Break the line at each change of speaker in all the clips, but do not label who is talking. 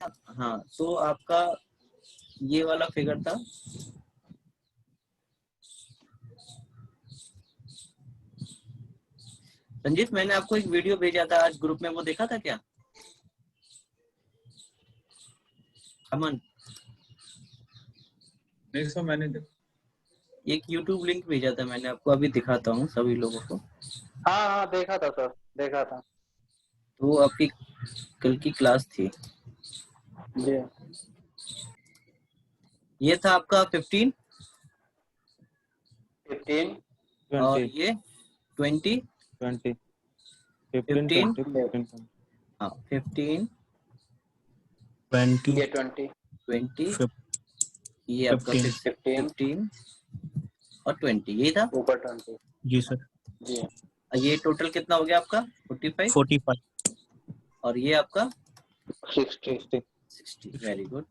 हाँ, तो आपका ये वाला फिगर था। रंजीत, मैंने आपको एक वीडियो भेजा था आज ग्रुप में, वो देखा था क्या? अमन,
नहीं सर मैंने देखा।
एक यूट्यूब लिंक भेजा था मैंने आपको, अभी दिखाता हूँ सभी लोगों को।
हाँ हाँ देखा था सर, देखा था।
तो वो आपकी कल की क्लास थी।
जी।
ये था आपका 15 और
20
ये 20
20
15
15
हाँ 15
20
ये 20
20 ये आपका 15 और 20, यही था
ऊपर 20।
जी सर।
जी।
ये टोटल कितना हो गया आपका? 45 और ये आपका
60।
Very good.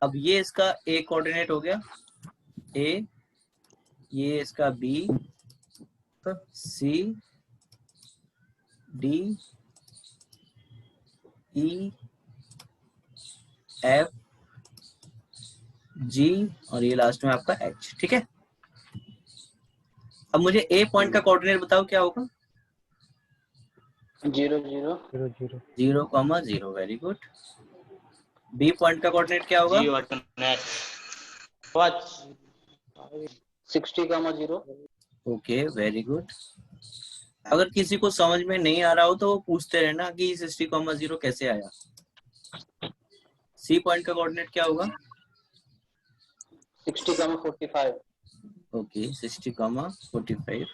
अब ये इसका ए कोऑर्डिनेट हो गया, ए, ये इसका बी, सी, डी, ई, एफ, जी और ये लास्ट में आपका एच। ठीक है, अब मुझे ए पॉइंट का कोऑर्डिनेट बताओ क्या होगा?
0 0
0,0। Very good. बी पॉइंट का कोऑर्डिनेट क्या होगा?
60,0।
Okay, very good. अगर किसी को समझ में नहीं आ रहा हो तो वो पूछते रहना कि 60,0 कैसे आया। सी पॉइंट का कोऑर्डिनेट क्या होगा?
60,45।
ओके, 60,45।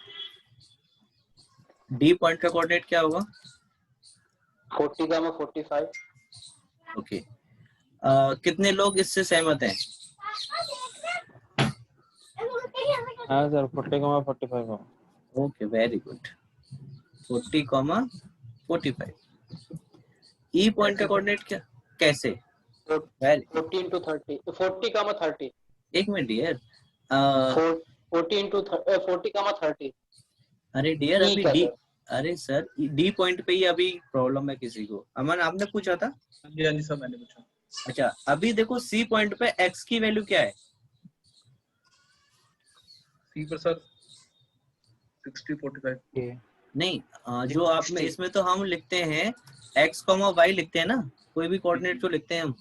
डी पॉइंट का कोऑर्डिनेट क्या होगा?
40,45।
ओके, कितने लोग इससे सहमत हैं?
हाँ सर 40,45 हो।
Okay, very good. 40,45। ई पॉइंट का कोऑर्डिनेट क्या कैसे?
40 into 30 40,30।
एक मिनट डियर,
40 into 40,30।
अरे डियर
ई
अभी
क्या
डी,
सर?
अरे सर डी पॉइंट पे ही अभी प्रॉब्लम है किसी को। अमन आपने पूछा था?
हाँ जी सर मैंने पूछा।
अच्छा, अभी देखो सी पॉइंट पे एक्स की वैल्यू क्या है?
सी पर सर 60 45
नहीं, जो आप में इसमें तो हम लिखते हैं एक्स कॉमा वाई लिखते हैं ना, कोई भी कोऑर्डिनेट जो लिखते हैं हम,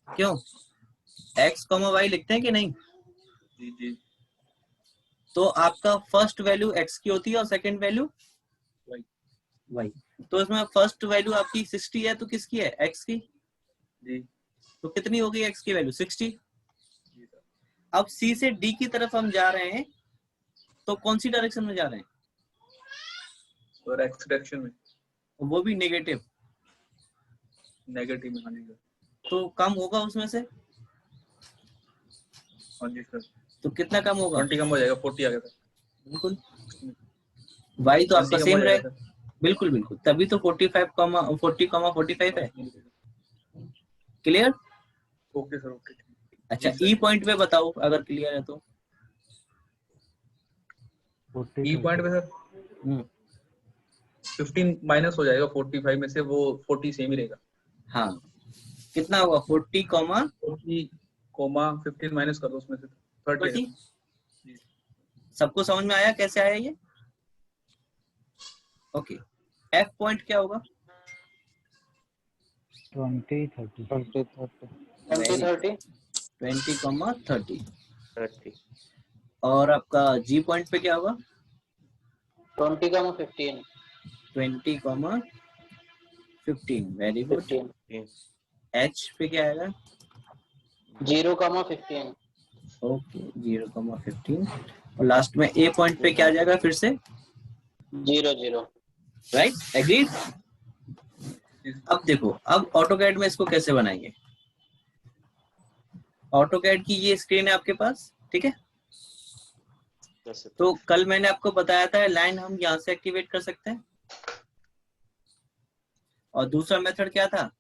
क्यों एक्स कॉमा वाई लिखते हैं कि नहीं?
जी जी।
तो आपका फर्स्ट वैल्यू एक्स की होती है और सेकंड वैल्यू
वाई।
वाई। तो इसमें फर्स्ट वैल्यू आपकी 60 है, तो किसकी है? एक्स की।
जी
तो कितनी हो गई एक्स की वैल्यू? 60।
जी सर।
अब सी से डी की तरफ हम जा रहे हैं, तो कौन सी डायरेक्शन में जा रहे हैं?
और एक्स डायरेक्शन में,
वो भी नेगेटिव।
नेगेटिव में। हाँ जी सर।
तो कम होगा उसमें से,
हाँ जी सर।
तो कितना कम होगा?
20 कम हो जाएगा, 40 आ गया सर।
बिल्कुल, वाई तो आपका
20 कम
सेम
हो
रहे।
जाएगा सर।
बिल्कुल बिल्कुल, तभी तो 40,45 है। क्लियर?
Okay sir okay.
अच्छा, ई पॉइंट पे बताओ अगर क्लियर है तो।
ई पॉइंट पे सर 15 माइनस हो जाएगा 45 में से, वो 40 सेम ही रहेगा।
हाँ, कितना होगा? 40,
15 माइनस कर दो उसमें से 30।
सबको समझ में आया कैसे आया ये? ओके, एफ पॉइंट क्या होगा?
20 30
20,30। और आपका जी पॉइंट पे क्या होगा?
20,15।
20,15। Very good. एच पे क्या आएगा?
0,15।
ओके, 0,15। और लास्ट में ए पॉइंट पे क्या आ जाएगा फिर से?
0 0।
Right, agreed. अब देखो, अब ऑटोकैड में इसको कैसे बनाएंगे? ऑटोकैड की ये स्क्रीन है आपके पास, ठीक है? तो कल मैंने आपको बताया था लाइन हम यहाँ से एक्टिवेट कर सकते हैं, और दूसरा मेथड क्या था?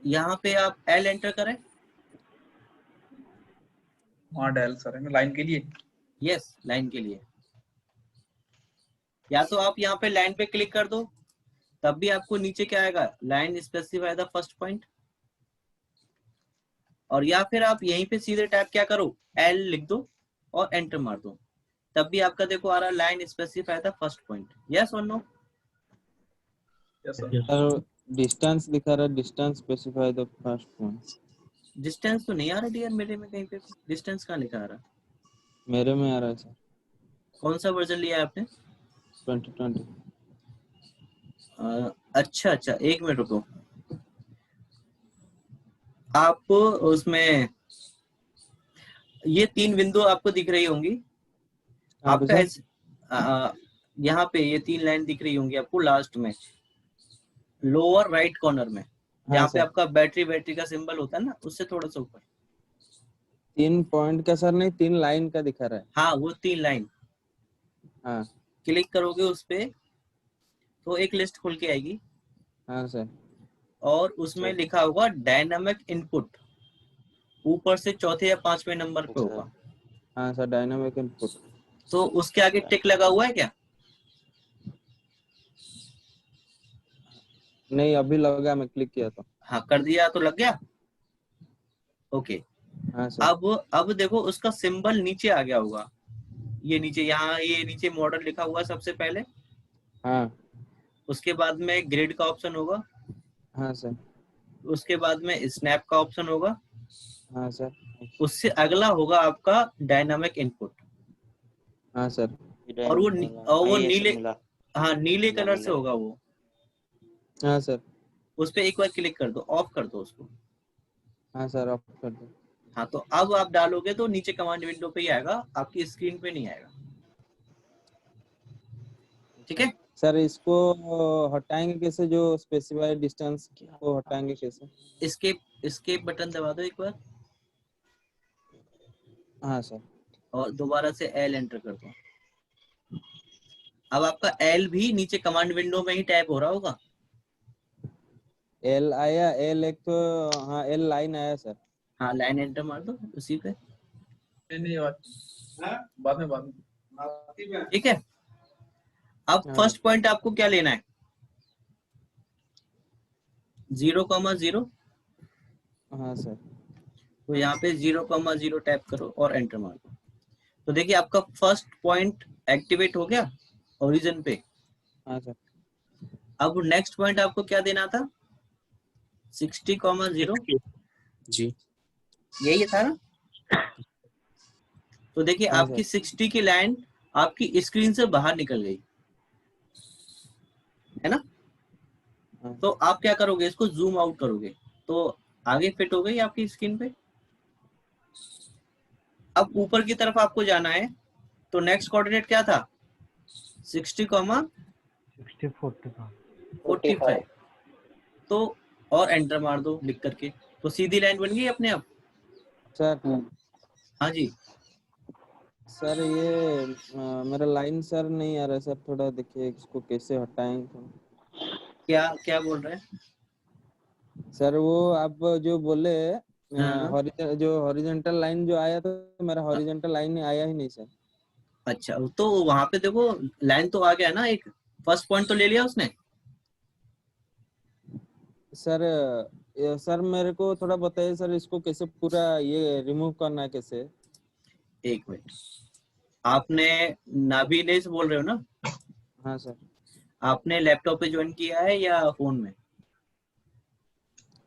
यहाँ पे आप एल एंटर करें।
वहाँ डायल सर है ना लाइन के लिए।
यस, लाइन के लिए। या तो आप यहाँ पे लाइन पे क्लिक कर दो, तब भी आपको नीचे क्या आएगा, line specify the first point. और या फिर आप यहीं पे सीधे टाइप क्या करो, एल लिख दो और एंटर मार दो, तब भी आपका देखो आ रहा line specify the first point. Yes और no?
Yes sir.
Sir distance दिखा रहा है, distance specify the first point.
Distance तो नहीं आ रहा डियर, मेरे में कहीं पे डिस्टेंस कहाँ लिखा आ रहा?
मेरे में आ रहा है सर।
कौन सा वर्जन लिया है आपने?
2020।
अच्छा अच्छा, एक मिनट रुको। आप उसमें ये 3 विंडो आपको दिख रही होंगी
हाँ
आपका
सर।
यहाँ पे ये 3 लाइन दिख रही होंगी आपको लास्ट में, लोअर राइट कॉर्नर में,
हाँ
जहाँ पे
सर।
आपका बैटरी का सिंबल होता है ना, उससे थोड़ा सा ऊपर।
3 पॉइंट का सर नहीं, 3 लाइन का दिखा रहा है।
हाँ वो 3 लाइन
हाँ
क्लिक करोगे उस पे तो एक लिस्ट खुल के आएगी,
हाँ सर।
और उसमें लिखा होगा डायनामिक इनपुट, ऊपर से चौथे या 5वें नंबर पे होगा।
हाँ सर, डायनामिक इनपुट।
तो उसके आगे टिक लगा हुआ है क्या?
नहीं अभी लगा, मैं क्लिक किया तो।
हाँ कर दिया तो लग गया। ओके।
हाँ सर।
अब देखो उसका सिंबल नीचे आ गया होगा, ये नीचे, यहाँ ये नीचे मॉडल लिखा हुआ है सबसे पहले,
हाँ
उसके बाद में ग्रिड का ऑप्शन होगा,
हाँ सर।
उसके बाद में स्नैप का ऑप्शन होगा,
हाँ सर।
उससे अगला होगा आपका डायनामिक इनपुट।
हाँ सर।
और वो नीले, हाँ नीले कलर से होगा वो।
हाँ सर।
उस पे एक बार क्लिक कर दो, ऑफ कर दो उसको।
हाँ सर, ऑफ कर दो।
हाँ तो अब आप डालोगे तो नीचे कमांड विंडो पे ही आएगा, आपकी स्क्रीन पे नहीं आएगा। ठीक है
सर इसको हटाएंगे कैसे, जो स्पेसिफाइड डिस्टेंस को हटाएंगे कैसे?
एस्केप बटन दबा दो एक बार,
हाँ सर।
और दोबारा से एल एंटर कर दो। अब आपका एल भी नीचे कमांड विंडो में ही टाइप हो रहा होगा।
एल आया, एल एक तो, हाँ एल लाइन आया सर।
हाँ लाइन एंटर मार दो उसी पे।
नहीं बाद में।
ठीक है, अब
हाँ
फर्स्ट पॉइंट आपको क्या लेना है, 0,0।
हाँ सर।
तो यहाँ पे 0,0 टाइप करो और एंटर मार दो। तो देखिए आपका फर्स्ट पॉइंट एक्टिवेट हो गया ओरिजिन पे।
हाँ सर।
अब नेक्स्ट पॉइंट आपको क्या देना था, 60,0
जी
यही था ना। तो देखिए
हाँ
आपकी
सर।
60 की लाइन आपकी स्क्रीन से बाहर निकल गई है ना।
हाँ।
तो आप क्या करोगे, इसको जूम आउट करोगे तो आगे फिट हो गई आपकी स्क्रीन पे। अब ऊपर की तरफ आपको जाना है, तो नेक्स्ट कोऑर्डिनेट क्या था, 60,45। तो और एंटर मार दो लिख करके, तो सीधी लाइन बन गई अपने आप।
सर।
हाँ जी।
सर ये मेरा लाइन सर नहीं आ रहा है सर, थोड़ा देखिए इसको कैसे हटाएं तो।
क्या क्या बोल रहे हैं?
सर वो आप जो बोले
हाँ।
जो हॉरिजॉन्टल लाइन जो आया था, मेरा हॉरिजॉन्टल लाइन आया ही नहीं सर।
अच्छा तो वहां पे देखो लाइन तो आ गया ना, एक फर्स्ट पॉइंट तो ले लिया उसने।
सर सर मेरे को थोड़ा बताइए सर, इसको कैसे पूरा ये रिमूव करना है कैसे?
एक मिनट, आपने नाबीले से बोल रहे हो ना?
हाँ सर।
आपने लैपटॉप पे ज्वाइन किया है या फोन में?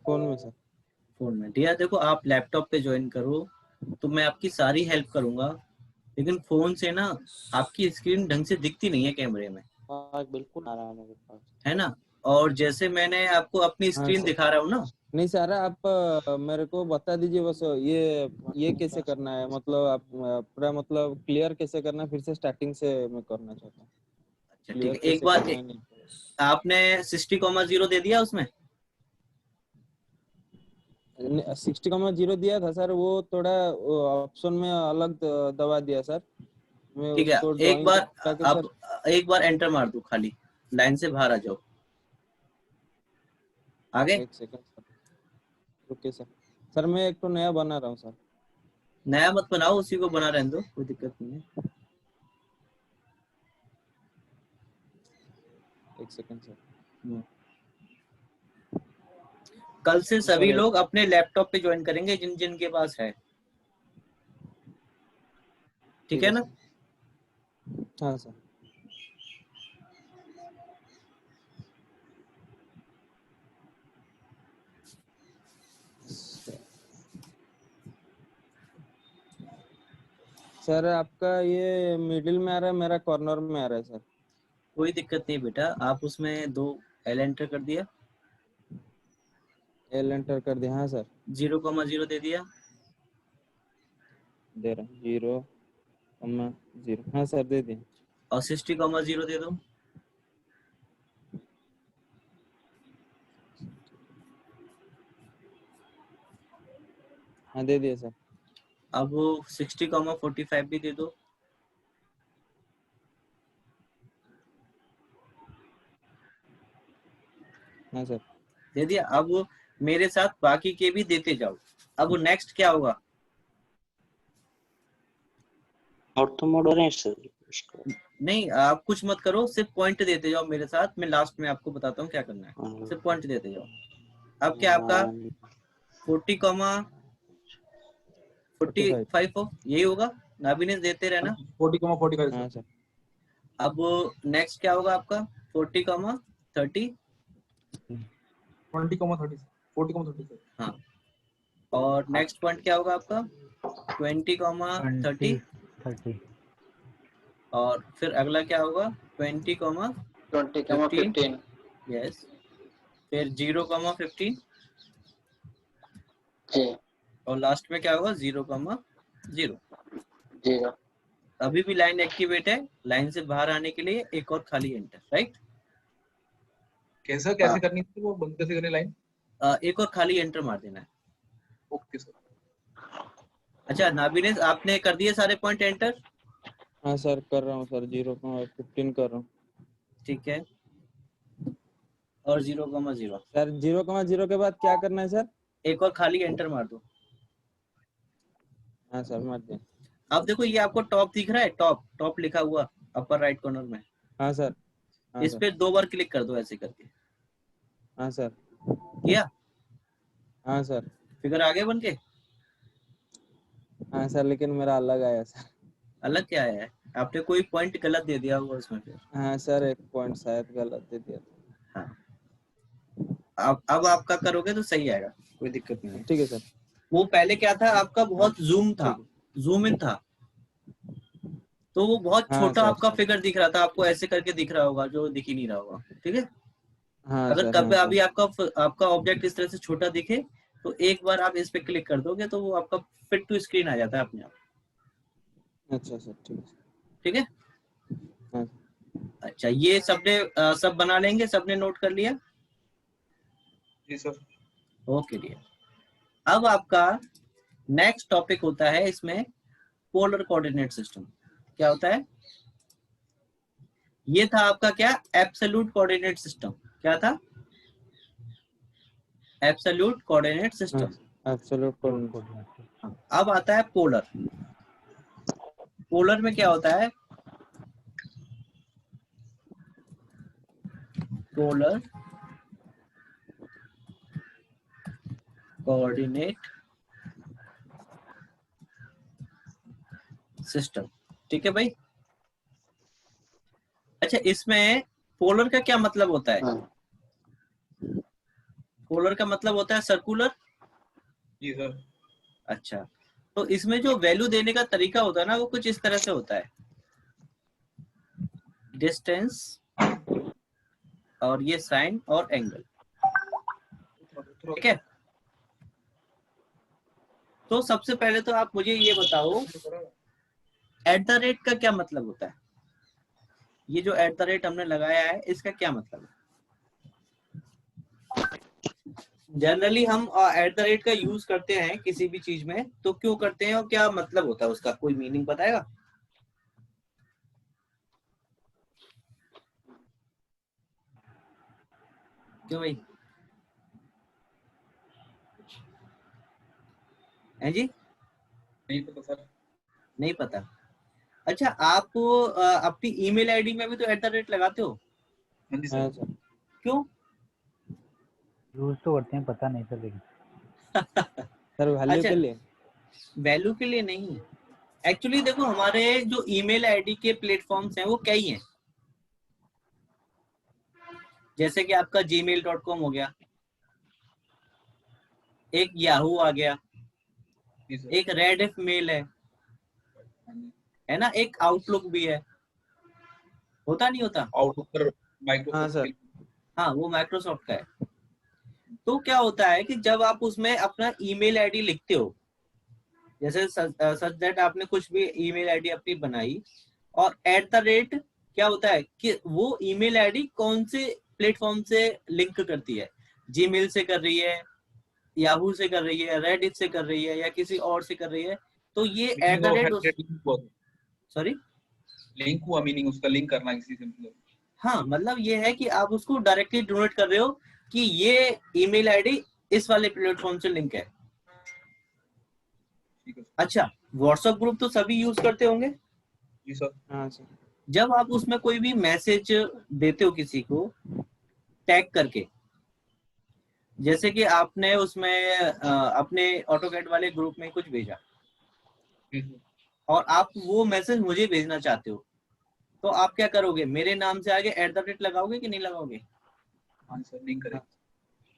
फोन में सर।
फोन में। डियर देखो, आप लैपटॉप पे ज्वाइन करो तो मैं आपकी सारी हेल्प करूंगा, लेकिन फोन से ना आपकी स्क्रीन ढंग से दिखती नहीं है कैमरे में,
बिल्कुल आ रहा है मेरे पास।
है ना। और जैसे मैंने आपको अपनी
हाँ
स्क्रीन
सर।
दिखा रहा हूँ ना,
नहीं सर, आप मेरे को बता दीजिए बस, ये कैसे करना है, मतलब आप पूरा मतलब क्लियर कैसे करना है, फिर से स्टार्टिंग से मैं करना चाहता हूँ।
अच्छा ठीक
क्लियर
है, एक
कैसे
बार
करना है नहीं।
आपने 60,0 दे दिया उसमें।
60,0 दिया था सर, वो थोड़ा ऑप्शन में अलग दबा दिया सर। मैं
ठीक है,
उसको
एक
ड्राइंग
बार
करके सर।
आप एक बार एंटर मार दो, खाली लाइन से बाहर आ जाओ, आगे।
एक सेकंड सर, रुकिए सर। सर मैं एक तो नया बना रहा हूँ सर।
नया मत बनाओ, उसी को बना रहने दो, कोई दिक्कत नहीं है।
एक सेकंड सर।
कल से सभी
Sorry.
लोग अपने लैपटॉप पे ज्वाइन करेंगे जिन जिन के पास है, ठीक है ना?
हाँ सर। सर आपका ये मिडिल में आ रहा है, मेरा कॉर्नर में आ रहा है सर।
कोई दिक्कत नहीं बेटा, आप उसमें 2 एल एंटर कर दिया,
एल एंटर कर दिया। हाँ सर
0,0 दे दिया,
दे रहा हूँ 0,0। हाँ सर दे दिया।
और 60,0 दे दो।
हाँ दे दिया सर।
अब 60,45 भी दे दो।
हाँ सर
दे दिया। अब मेरे साथ बाकी के भी देते जाओ। अब नेक्स्ट क्या होगा?
और तो मोड हो रहे हैं सर उसको।
नहीं, आप कुछ मत करो, सिर्फ पॉइंट देते जाओ मेरे साथ। मैं लास्ट में आपको बताता हूँ क्या करना है, सिर्फ पॉइंट देते जाओ। अब क्या आपका 40,45 हो, यही होगा। नाभिनेश देते रहना।
40,45
हाँ
सर।
सर।
अब नेक्स्ट क्या होगा आपका? 40,30।
20,30 40,30 सर।
हाँ, और नेक्स्ट पॉइंट क्या होगा आपका? 20,30।
30।
और फिर अगला क्या होगा? 20,15।
20,15
यस। फिर 0,15।
जी
और लास्ट में क्या होगा? 0,0।
0
अभी भी लाइन एक्टिवेट है। लाइन से बाहर आने के लिए एक और खाली एंटर, राइट?
कैसे करनी थी वो, बंद कैसे करनी लाइन?
एक और खाली एंटर मार देना है।
Okay sir.
अच्छा नाभिनेश, आपने कर दिए सारे पॉइंट एंटर?
हाँ सर कर रहा हूँ सर, 0,15 कर रहा हूँ।
ठीक है। और 0,0
सर 0,0 के बाद क्या करना है सर?
एक और खाली एंटर मार दो।
हाँ सर मार दिया।
अब देखो, ये आपको टॉप दिख रहा है, टॉप लिखा हुआ अपर राइट कॉर्नर में।
हाँ सर। हाँ
इस
सर।
पे 2 बार क्लिक कर दो ऐसे करके।
हाँ सर।
किया?
हाँ सर।
फिगर आगे बन के?
हाँ सर लेकिन मेरा अलग आया सर।
अलग क्या है? आपने कोई पॉइंट गलत दे दिया होगा उसमें फिर।
हाँ सर एक पॉइंट शायद गलत दे दिया था।
हाँ, अब आपका करोगे तो सही आएगा, कोई दिक्कत नहीं है।
ठीक है सर।
वो पहले क्या था आपका? बहुत जूम था,
ठीक
जूम इन था, तो वो बहुत
हाँ
छोटा
सर।
आपका फिगर दिख रहा था। आपको ऐसे करके दिख रहा होगा, जो दिख ही नहीं रहा होगा, ठीक है?
हाँ
अगर
सर।
कभी
हाँ
अभी
सर।
आपका ऑब्जेक्ट इस तरह से छोटा दिखे तो एक बार आप इस पे क्लिक कर दोगे तो वो आपका फिट टू स्क्रीन आ जाता है अपने आप,
अच्छा सर ठीक है।
ठीक है?
हाँ
अच्छा, ये सबने सब बना लेंगे, सबने नोट कर लिया?
जी सर।
Okay dear. अब आपका नेक्स्ट टॉपिक होता है इसमें पोलर कोऑर्डिनेट सिस्टम। क्या होता है? ये था आपका क्या? Absolute coordinate system. क्या था? Absolute coordinate system.
Absolute coordinate.
अब आता है पोलर। पोलर में क्या होता है? पोलर कोऑर्डिनेट सिस्टम, ठीक है भाई? अच्छा, इसमें पोलर का क्या मतलब होता है? पोलर का मतलब होता है सर्कुलर।
जी सर।
अच्छा, तो इसमें जो वैल्यू देने का तरीका होता है ना, वो कुछ इस तरह से होता है। डिस्टेंस और ये साइन और एंगल, ठीक है? तो सबसे पहले तो आप मुझे ये बताओ, एट द रेट का क्या मतलब होता है? ये जो एट द रेट हमने लगाया है, इसका क्या मतलब है? जनरली हम एट द रेट का यूज करते हैं किसी भी चीज में, तो क्यों करते हैं और क्या मतलब होता है उसका? कोई मीनिंग बताएगा? क्यों भाई? हैं जी?
नहीं पता सर।
नहीं पता? अच्छा, आप अपनी ईमेल आईडी में भी तो एट द रेट लगाते हो?
हाँ जी
हाँ
सर।
सर।
क्यों?
यूज तो करते हैं, पता नहीं सर लेकिन।
सर वैल्यू
अच्छा,
के लिए।
वैल्यू के लिए नहीं। एक्चुअली देखो, हमारे जो ईमेल आईडी के प्लेटफॉर्म्स हैं वो कई हैं। जैसे कि आपका gmail.com हो गया, एक याहू आ गया,
जी सर।
एक रेडिफ मेल है ना, एक आउटलुक भी है। होता नहीं होता?
आउटलुक पर
हाँ
माइक्रोसॉफ्ट
सर।
के।
हाँ, वो माइक्रोसॉफ्ट का है। तो क्या होता है कि जब आप उसमें अपना ईमेल आईडी लिखते हो, जैसे सच दैट आपने कुछ भी ईमेल आईडी अपनी बनाई, और @ क्या होता है कि वो ईमेल आईडी कौन से प्लेटफॉर्म से लिंक करती है, जीमेल से कर रही है, याहू से कर रही है, रेडिट से कर रही है, या किसी और से कर रही है। तो ये
मीनिंग ऑफ
@
हेडेड लिंक हुआ,
सॉरी,
लिंक हुआ, मीनिंग उसका लिंक करना किसी से, मतलब।
हाँ, मतलब ये है कि आप उसको डायरेक्टली डोनेट कर रहे हो कि ये ईमेल आईडी इस वाले प्लेटफॉर्म से लिंक है।
ठीक है सर।
अच्छा, व्हाट्सएप ग्रुप तो सभी यूज करते होंगे।
जी सर।
हाँ सर।
जब आप उसमें कोई भी मैसेज देते हो किसी को टैग करके, जैसे कि आपने उसमें अपने ऑटोकैड वाले ग्रुप में कुछ भेजा,
जी सर।
और आप वो मैसेज मुझे भेजना चाहते हो, तो आप क्या करोगे? मेरे नाम से आगे @ लगाओगे कि नहीं लगाओगे?
हाँ सर, लिंक करें।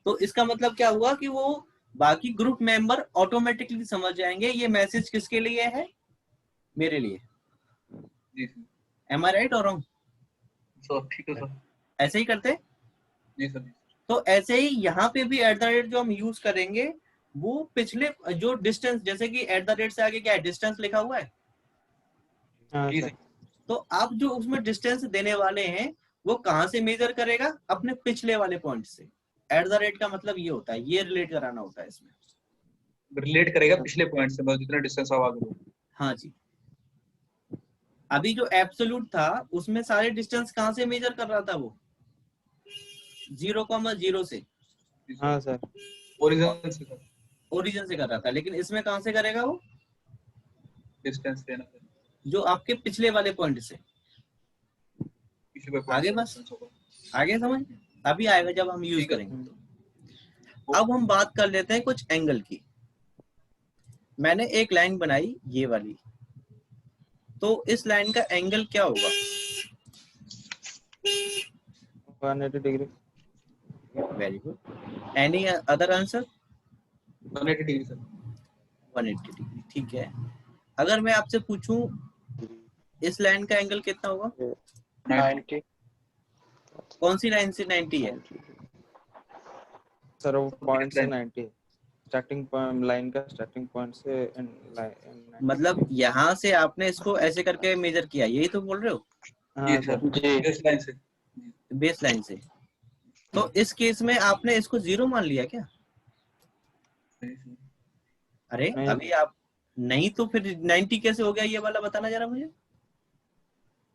तो इसका मतलब क्या हुआ कि वो बाकी ग्रुप मेंबर ऑटोमेटिकली समझ जाएंगे ये मैसेज किसके लिए है, मेरे लिए।
जी सर।
एम आई राइट और रॉन्ग?
सर ठीक है सर।
ऐसे ही करते।
जी सर।
तो ऐसे ही यहाँ पे भी @ जो हम यूज करेंगे, वो पिछले जो डिस्टेंस, जैसे कि @ से आगे क्या है, डिस्टेंस लिखा हुआ है।
हाँ
जी
सर।
सर।
तो आप जो उसमें डिस्टेंस देने वाले हैं, वो कहाँ से मेजर करेगा? अपने पिछले वाले पॉइंट से। @ का मतलब ये होता है, ये रिलेट कराना होता है इसमें।
रिलेट करेगा पिछले पॉइंट से, मतलब जितना डिस्टेंस आप आगे हो।
हाँ जी। अभी जो एब्सोल्यूट था, उसमें सारे डिस्टेंस कहाँ से मेजर कर रहा था? वो 0,0 से,
हाँ सर।
ओरिजिन से सर,
ओरिजिन से कर रहा था। लेकिन इसमें कहाँ से करेगा वो?
डिस्टेंस देना सर,
जो आपके पिछले वाले पॉइंट से।
पिछले पॉइंट
आगे
से
बस,
डिस्टेंस होगा।
आगे समझ, अभी आएगा जब हम यूज
ठीक है।
करेंगे तो। अब हम बात कर लेते हैं कुछ एंगल की। मैंने एक लाइन बनाई, ये वाली, तो इस लाइन का एंगल क्या होगा?
180 degree.
Very good. Any other answer?
180 degree sir.
180 degree, ठीक है। अगर मैं आपसे पूछूं इस लाइन का एंगल कितना होगा?
90।
कौन सी लाइन से 90 है?
सर वो पॉइंट से 90 है, स्टार्टिंग पॉइंट, लाइन का स्टार्टिंग पॉइंट से एंड।
मतलब यहाँ से आपने इसको ऐसे करके मेजर किया, यही तो बोल रहे हो?
जी
हाँ
सर,
सर।
जी
बेस लाइन से।
बेस लाइन से। तो इस केस में आपने इसको 0 मान लिया क्या? अरे
नहीं।
अभी आप नहीं, तो फिर 90 कैसे हो गया ये वाला, बताना जरा मुझे।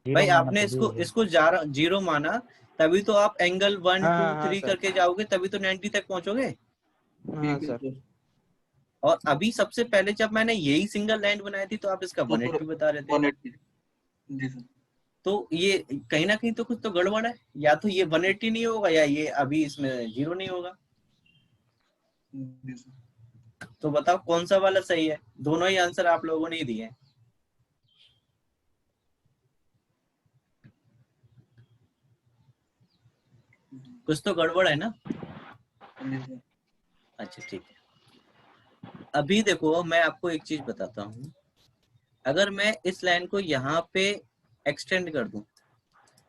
भाई आपने इसको 0 माना, तभी तो आप एंगल 1
हाँ
2
हाँ
3
सर।
करके जाओगे, तभी तो 90 तक पहुंचोगे।
हाँ सर।
और अभी सबसे पहले जब मैंने यही सिंगल लाइन बनाई थी, तो आप इसका 180 बता रहे थे।
180। जी सर।
तो ये कहीं ना कहीं तो कुछ तो गड़बड़ है, या तो ये 180 नहीं होगा, या ये अभी इसमें 0 नहीं होगा।
जी सर।
तो बताओ कौन सा वाला सही है? दोनों ही आंसर आप लोगों ने ही दिए हैं। कुछ तो गड़बड़ है ना?
जी सर।
अच्छा ठीक है। अभी देखो, मैं आपको एक चीज बताता हूँ। अगर मैं इस लाइन को यहाँ पे एक्सटेंड कर दूं,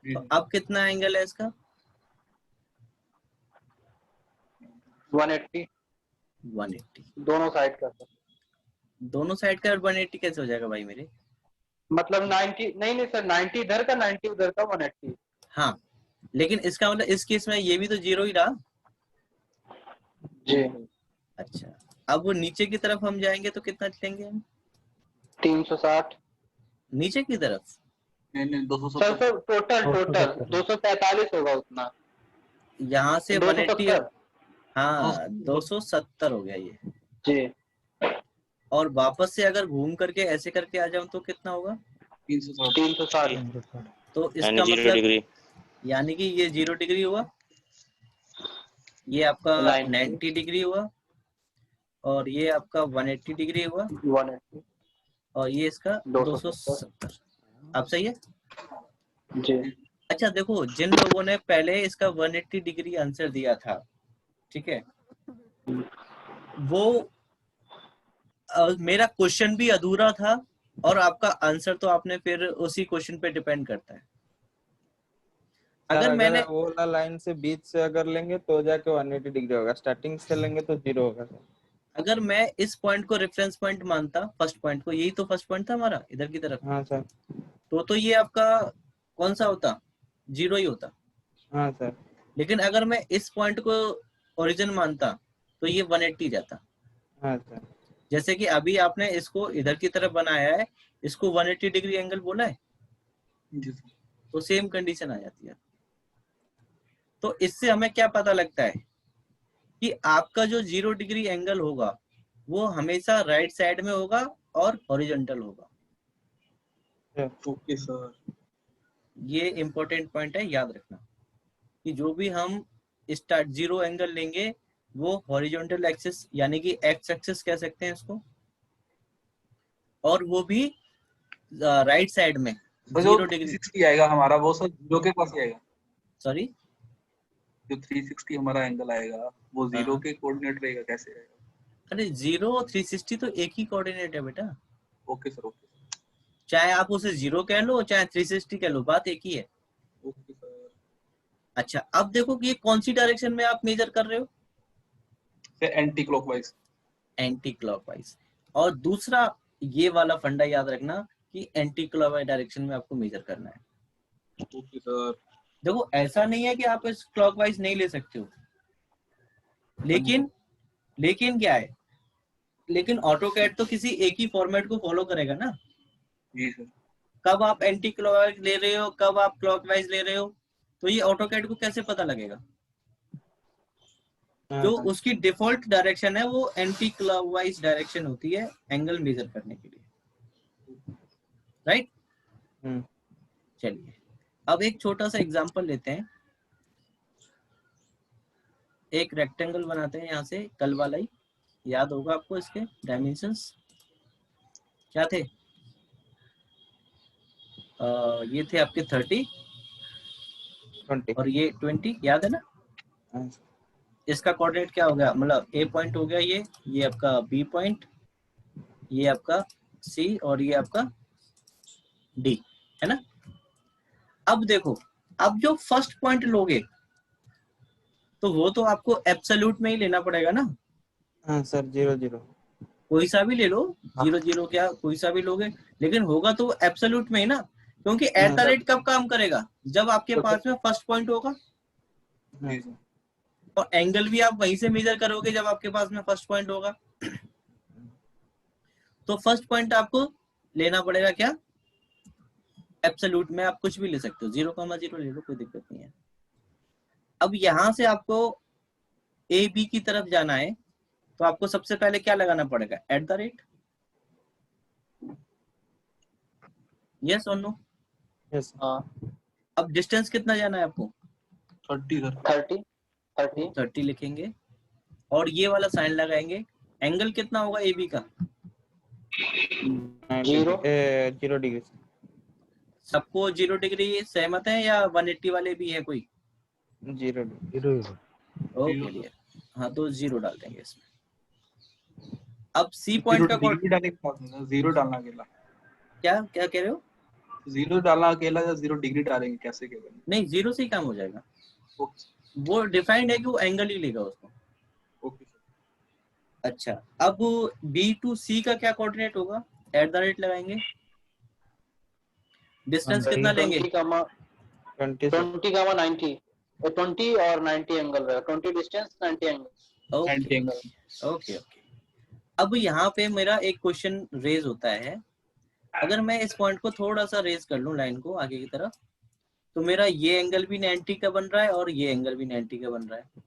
तो अब कितना एंगल है इसका?
180
180।
दोनों साइड का सर।
दोनों साइड का 180 कैसे हो जाएगा भाई मेरे?
मतलब 90 नहीं सर, 90 इधर का 90 उधर का 180।
हाँ, लेकिन इसका मतलब इस केस में ये भी तो 0 ही रहा।
जी।
अच्छा, अब वो नीचे की तरफ हम जाएंगे तो कितना लेंगे हम?
360
नीचे की तरफ?
नहीं, 270
सर टोटल 243 होगा उतना।
यहाँ से 180,
270।
हाँ 270 हो गया ये।
जी।
और वापस से अगर घूम करके ऐसे करके आ जाऊं तो कितना होगा?
360।
तो इसका मतलब यानी कि ये 0 डिग्री हुआ, ये आपका 90 डिग्री हुआ, और ये आपका 180 डिग्री हुआ,
180
और ये इसका
270
270। अब सही है।
जी।
अच्छा देखो, जिन लोगों ने पहले इसका 180 डिग्री आंसर दिया था, ठीक है, वो मेरा क्वेश्चन भी अधूरा था, और आपका आंसर तो आपने फिर उसी क्वेश्चन पे डिपेंड करता है। अगर मैंने
वो वाला लाइन से बीच से अगर लेंगे तो जाके 180 डिग्री होगा, स्टार्टिंग से लेंगे तो 0 होगा सर।
अगर मैं इस पॉइंट को रेफरेंस पॉइंट मानता, फर्स्ट पॉइंट को, यही तो फर्स्ट पॉइंट था हमारा इधर की तरफ,
हाँ सर।
तो ये आपका कौन सा होता, 0 ही होता।
हाँ सर।
लेकिन अगर मैं इस पॉइंट को ओरिजिन मानता तो ये 180 जाता।
हाँ सर।
जैसे कि अभी आपने इसको इधर की तरफ बनाया है, इसको 180 डिग्री एंगल बोला है,
जी सर।
तो सेम कंडीशन आ जाती है। तो इससे हमें क्या पता लगता है कि आपका जो 0 डिग्री एंगल होगा वो हमेशा राइट साइड में होगा और हॉरिजॉन्टल होगा।
Okay sir.
ये इंपॉर्टेंट पॉइंट है, याद रखना कि जो भी हम स्टार्ट 0 एंगल लेंगे वो हॉरिजॉन्टल एक्सिस यानी कि एक्स एक्सिस कह सकते हैं इसको, और वो भी राइट साइड में
तो जो
0 डिग्री।
360 आएगा हमारा वो सर 0 के पास ही आएगा।
सॉरी,
जो 360 हमारा एंगल आएगा वो 0
हाँ।
के कोऑर्डिनेट रहेगा, कैसे आएगा?
अरे 0 और 360 तो एक ही कोऑर्डिनेट है बेटा,
ओके सर। ओके
चाहे आप उसे 0 कह लो चाहे 360 कह लो, बात एक ही है।
Okay sir.
अच्छा अब देखो कि ये कौन सी डायरेक्शन में आप मेजर कर रहे हो,
एंटी क्लॉकवाइज।
Anti clockwise. और दूसरा ये वाला फंडा याद रखना कि एंटी क्लॉकवाइज डायरेक्शन में आपको मेजर करना है।
Okay sir.
देखो ऐसा नहीं है कि आप इस क्लॉकवाइज नहीं ले सकते हो, लेकिन क्या है, लेकिन ऑटोकैड तो किसी एक ही फॉर्मेट को फॉलो करेगा ना।
जी सर।
कब आप एंटी क्लॉकवाइज ले रहे हो, कब आप क्लॉकवाइज ले रहे हो, तो ये ऑटोकैड को कैसे पता लगेगा। जो उसकी डिफॉल्ट डायरेक्शन है वो एंटी क्लॉकवाइज डायरेक्शन होती है एंगल मेजर करने के लिए, राइट। चलिए अब एक छोटा सा एग्जांपल लेते हैं, एक रेक्टेंगल बनाते हैं यहाँ से, कल वाला ही याद होगा आपको, इसके डायमेंशंस क्या थे, ये थे आपके 30 और ये 20, याद है ना। इसका कोऑर्डिनेट क्या हो गया, मतलब ए पॉइंट हो गया, ये आपका बी पॉइंट, ये आपका सी, और ये आपका डी, है ना। अब देखो, अब जो फर्स्ट पॉइंट लोगे तो वो तो आपको एब्सोल्यूट में ही लेना पड़ेगा ना।
हाँ सर, 0 0
कोई सा भी ले लो, 0 0 क्या कोई सा भी लोगे, लेकिन होगा तो एब्सोल्यूट में ही ना, क्योंकि एट द रेट कब काम करेगा, जब आपके पास में फर्स्ट पॉइंट होगा, और एंगल भी आप वहीं से मेजर करोगे जब आपके पास में फर्स्ट पॉइंट होगा। तो फर्स्ट पॉइंट आपको लेना पड़ेगा क्या, एब्सोल्यूट में। आप कुछ भी ले सकते हो, 0,0 ले लो, कोई दिक्कत नहीं है। अब यहां से आपको ए बी की तरफ जाना है तो आपको सबसे पहले क्या लगाना पड़ेगा, एट द रेट। यस और नो।
यस।
अब डिस्टेंस कितना जाना है आपको,
30
लिखेंगे, और ये वाला साइन लगाएंगे। एंगल कितना होगा ए बी का,
0 डिग्री।
सबको 0 डिग्री सहमत है या 180 वाले भी है कोई,
0
ओके डियर, हाँ तो 0 डाल देंगे इसमें। अब सी पॉइंट का
जीरो डालना अकेला,
क्या क्या कह रहे हो,
0 डालना अकेला या 0 डिग्री डालेंगे, कैसे क्या करेंगे?
नहीं 0 से ही काम हो जाएगा,
ओके
वो डिफाइंड है कि वो एंगल ही लेगा उसको।
ओके।
अच्छा अब बी टू सी का क्या कोऑर्डिनेट होगा, एट द रेट लगाएंगे, डिस्टेंस कितना लेंगे,
20 का 90, 20 और 90 एंगल रहेगा, 20 डिस्टेंस 90 एंगल।
ओके। अब यहाँ पे मेरा एक क्वेश्चन रेज होता है, अगर मैं इस पॉइंट को थोड़ा सा रेज कर लूं लाइन को आगे की तरफ, तो मेरा ये एंगल भी 90 का बन रहा है और ये एंगल भी 90 का बन रहा है।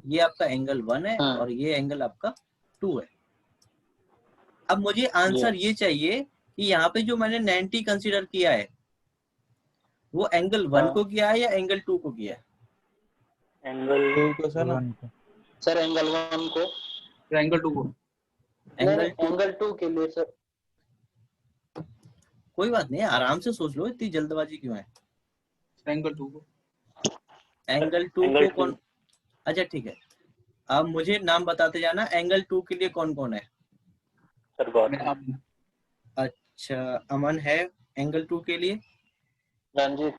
ये आपका एंगल 1 है और ये एंगल आपका 2 है। अब मुझे आंसर ये चाहिए कि यहाँ पे जो मैंने 90 कंसीडर किया है वो एंगल 1
हाँ।
को किया है या एंगल 2 को किया है?
एंगल
टू को सर ना,
वन को
सर एंगल 1 को,
एंगल 2 को।
एंगल 2?
एंगल 2 के लिए सर।
कोई बात नहीं, आराम से सोच लो, इतनी जल्दबाजी क्यों है?
एंगल 2 को।
एंगल 2
एंगल
को कौन? अच्छा ठीक है, अब मुझे नाम बताते जाना, एंगल 2 के लिए कौन कौन है?
सर
मैं
गौतम,
आप
अच्छा, अमन है एंगल 2 के लिए,
रंजीत।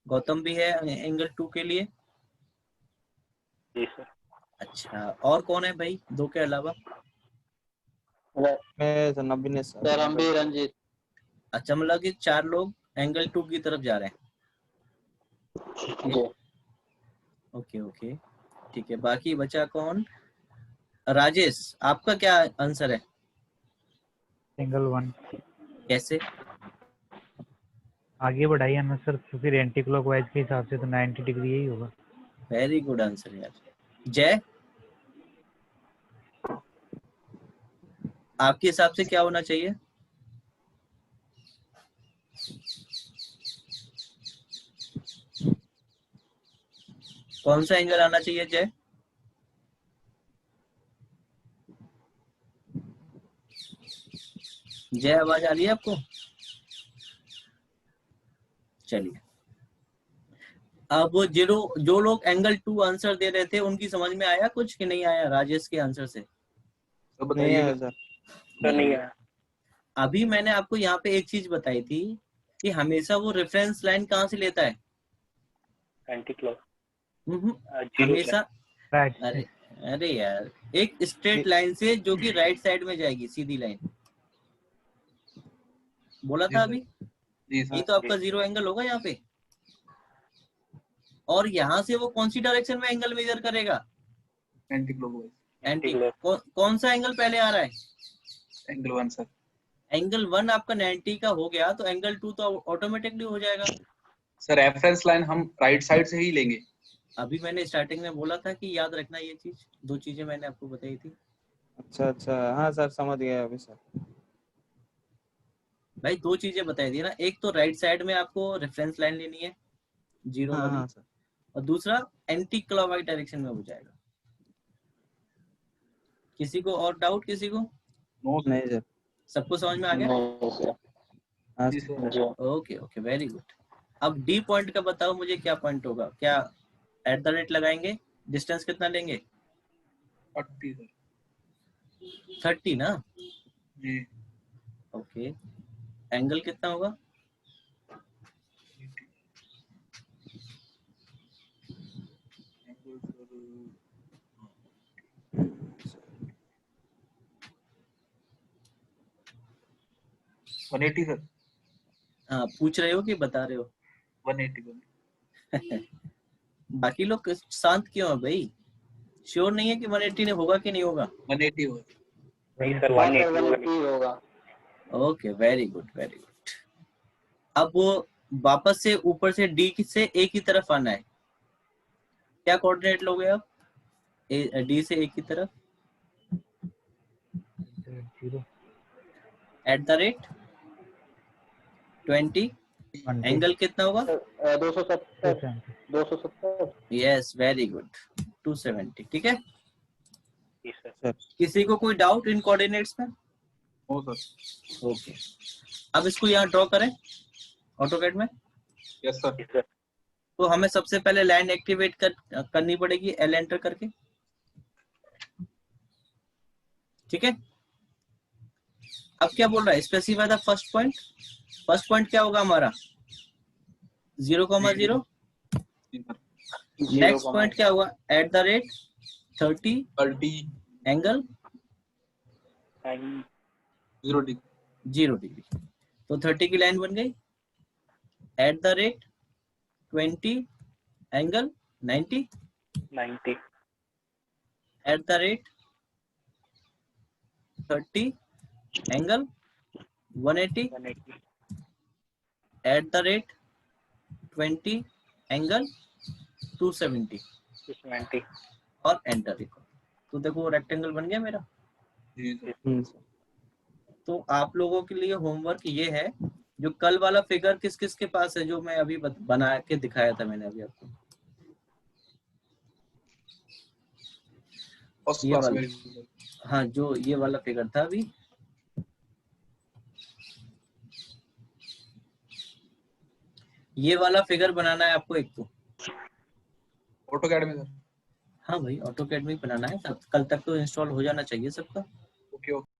गौतम भी है एंगल 2 के लिए।
जी सर।
अच्छा, और कौन है भाई 2 के अलावा?
मैं सर नबीन है
सर हम भी रंजीत।
अच्छा, मतलब कि 4 लोग एंगल 2 की तरफ जा रहे हैं।
जी।
ओके ओके, ठीक है। बाकी बचा कौन? राजेश, आपका क्या आंसर है?
एंगल 1
कैसे?
आगे बढ़ाइए ना सर, क्योंकि एंटी क्लॉकवाइज के हिसाब से तो 90 डिग्री यही होगा।
वेरी गुड आंसर यार। जय, आपके हिसाब से क्या होना चाहिए? कौन सा एंगल आना चाहिए जय? जय, आवाज आ रही है आपको? चलिए, अब जो लोग एंगल 2 आंसर दे रहे थे, उनकी समझ में आया कुछ कि नहीं आया राजेश के आंसर से?
तो
नहीं
बताइए।
आया सर।
सर नहीं आया।
अभी मैंने आपको यहाँ पे एक चीज बताई थी कि हमेशा वो रेफरेंस लाइन कहाँ से लेता है?
एंटी क्लॉक
हमेशा।
राइट से।
अरे अरे यार, एक स्ट्रेट लाइन से जो कि राइट साइड में जाएगी, सीधी लाइन। बोला
जी
था
सर।
अभी।
जी
ये
सर।
तो आपका 0 एंगल होगा यहाँ पे। और यहाँ से वो कौन सी डायरेक्शन में एंगल मेजर करेगा?
Anti clockwise.
एंटी। कौन सा एंगल पहले आ रहा है?
Angle 1 sir.
एंगल 1 आपका 90 का हो गया, तो एंगल 2 तो ऑटोमेटिकली हो जाएगा।
सर रेफरेंस लाइन हम राइट साइड से ही लेंगे।
अभी मैंने स्टार्टिंग में बोला था कि याद रखना ये चीज, 2 चीजें मैंने आपको बताई थी।
अच्छा अच्छा, हाँ सर समझ गया अभी सर।
भाई 2 चीजें बताई थी ना, एक तो राइट साइड में आपको रेफरेंस लाइन लेनी है 0
हाँ
वाली,
हाँ सर।
और दूसरा एंटी क्लॉकवाइज डायरेक्शन में हो जाएगा। किसी को और डाउट? किसी को?
No sir.
नहीं सर।
सबको समझ में आ गया?
नहीं सर।
हाँ
जी
सर।
सर।
जी।
Okay okay, very good. अब डी पॉइंट का बताओ मुझे, क्या पॉइंट होगा? क्या एट द रेट लगाएंगे? डिस्टेंस कितना लेंगे?
30 सर।
30 ना?
जी।
ओके, एंगल कितना होगा?
Angle sir 180 sir.
हाँ, पूछ रहे हो कि बता रहे हो?
180।
बाकी लोग शांत क्यों है भाई? श्योर नहीं है कि 180 ने होगा कि नहीं होगा?
180 होगा।
नहीं सर 180 होगा।
Okay, very good very good. अब वो वापस से ऊपर से डी से ए की तरफ आना है। क्या कोऑर्डिनेट लोगे आप डी से ए की तरफ?
0
एट द रेट 20।
20
एंगल कितना होगा?
270।
270
270।
Yes, very good, 270। ठीक है।
जी सर।
सर
किसी को कोई डाउट इन कोऑर्डिनेट्स में?
No sir.
ओके, अब इसको यहाँ ड्रॉ करें ऑटोकैड में।
Yes sir.
जी सर।
तो हमें सबसे पहले लाइन एक्टिवेट करनी पड़ेगी, एल एंटर करके। ठीक है। अब क्या बोल रहा है? Specify the first point. First point क्या होगा हमारा? 0,0। नेक्स्ट पॉइंट क्या होगा? Eight the rate 30
30
angle
0 degree.
0 degree. तो 30 की लाइन बन गई। Eight the rate 20 angle 90।
90।
Eight the rate 30 angle 180।
180।
Eight the rate 20 angle 270।
270।
और एंटर लिखो। तो देखो रेक्टेंगल बन गया मेरा।
जी सर।
सर।
तो आप लोगों के लिए होमवर्क ये है, जो कल वाला फिगर किस किस के पास है, जो मैं अभी बना के दिखाया था मैंने अभी आपको?
फर्स्ट
ये
क्लास
वाला,
में
हाँ जो ये वाला फिगर था अभी, ये वाला फिगर बनाना है आपको एक तो।
ऑटोकैड में सर।
हाँ भाई ऑटोकैड में ही बनाना है, कल तक तो इंस्टॉल हो जाना चाहिए सबका।
Okay okay.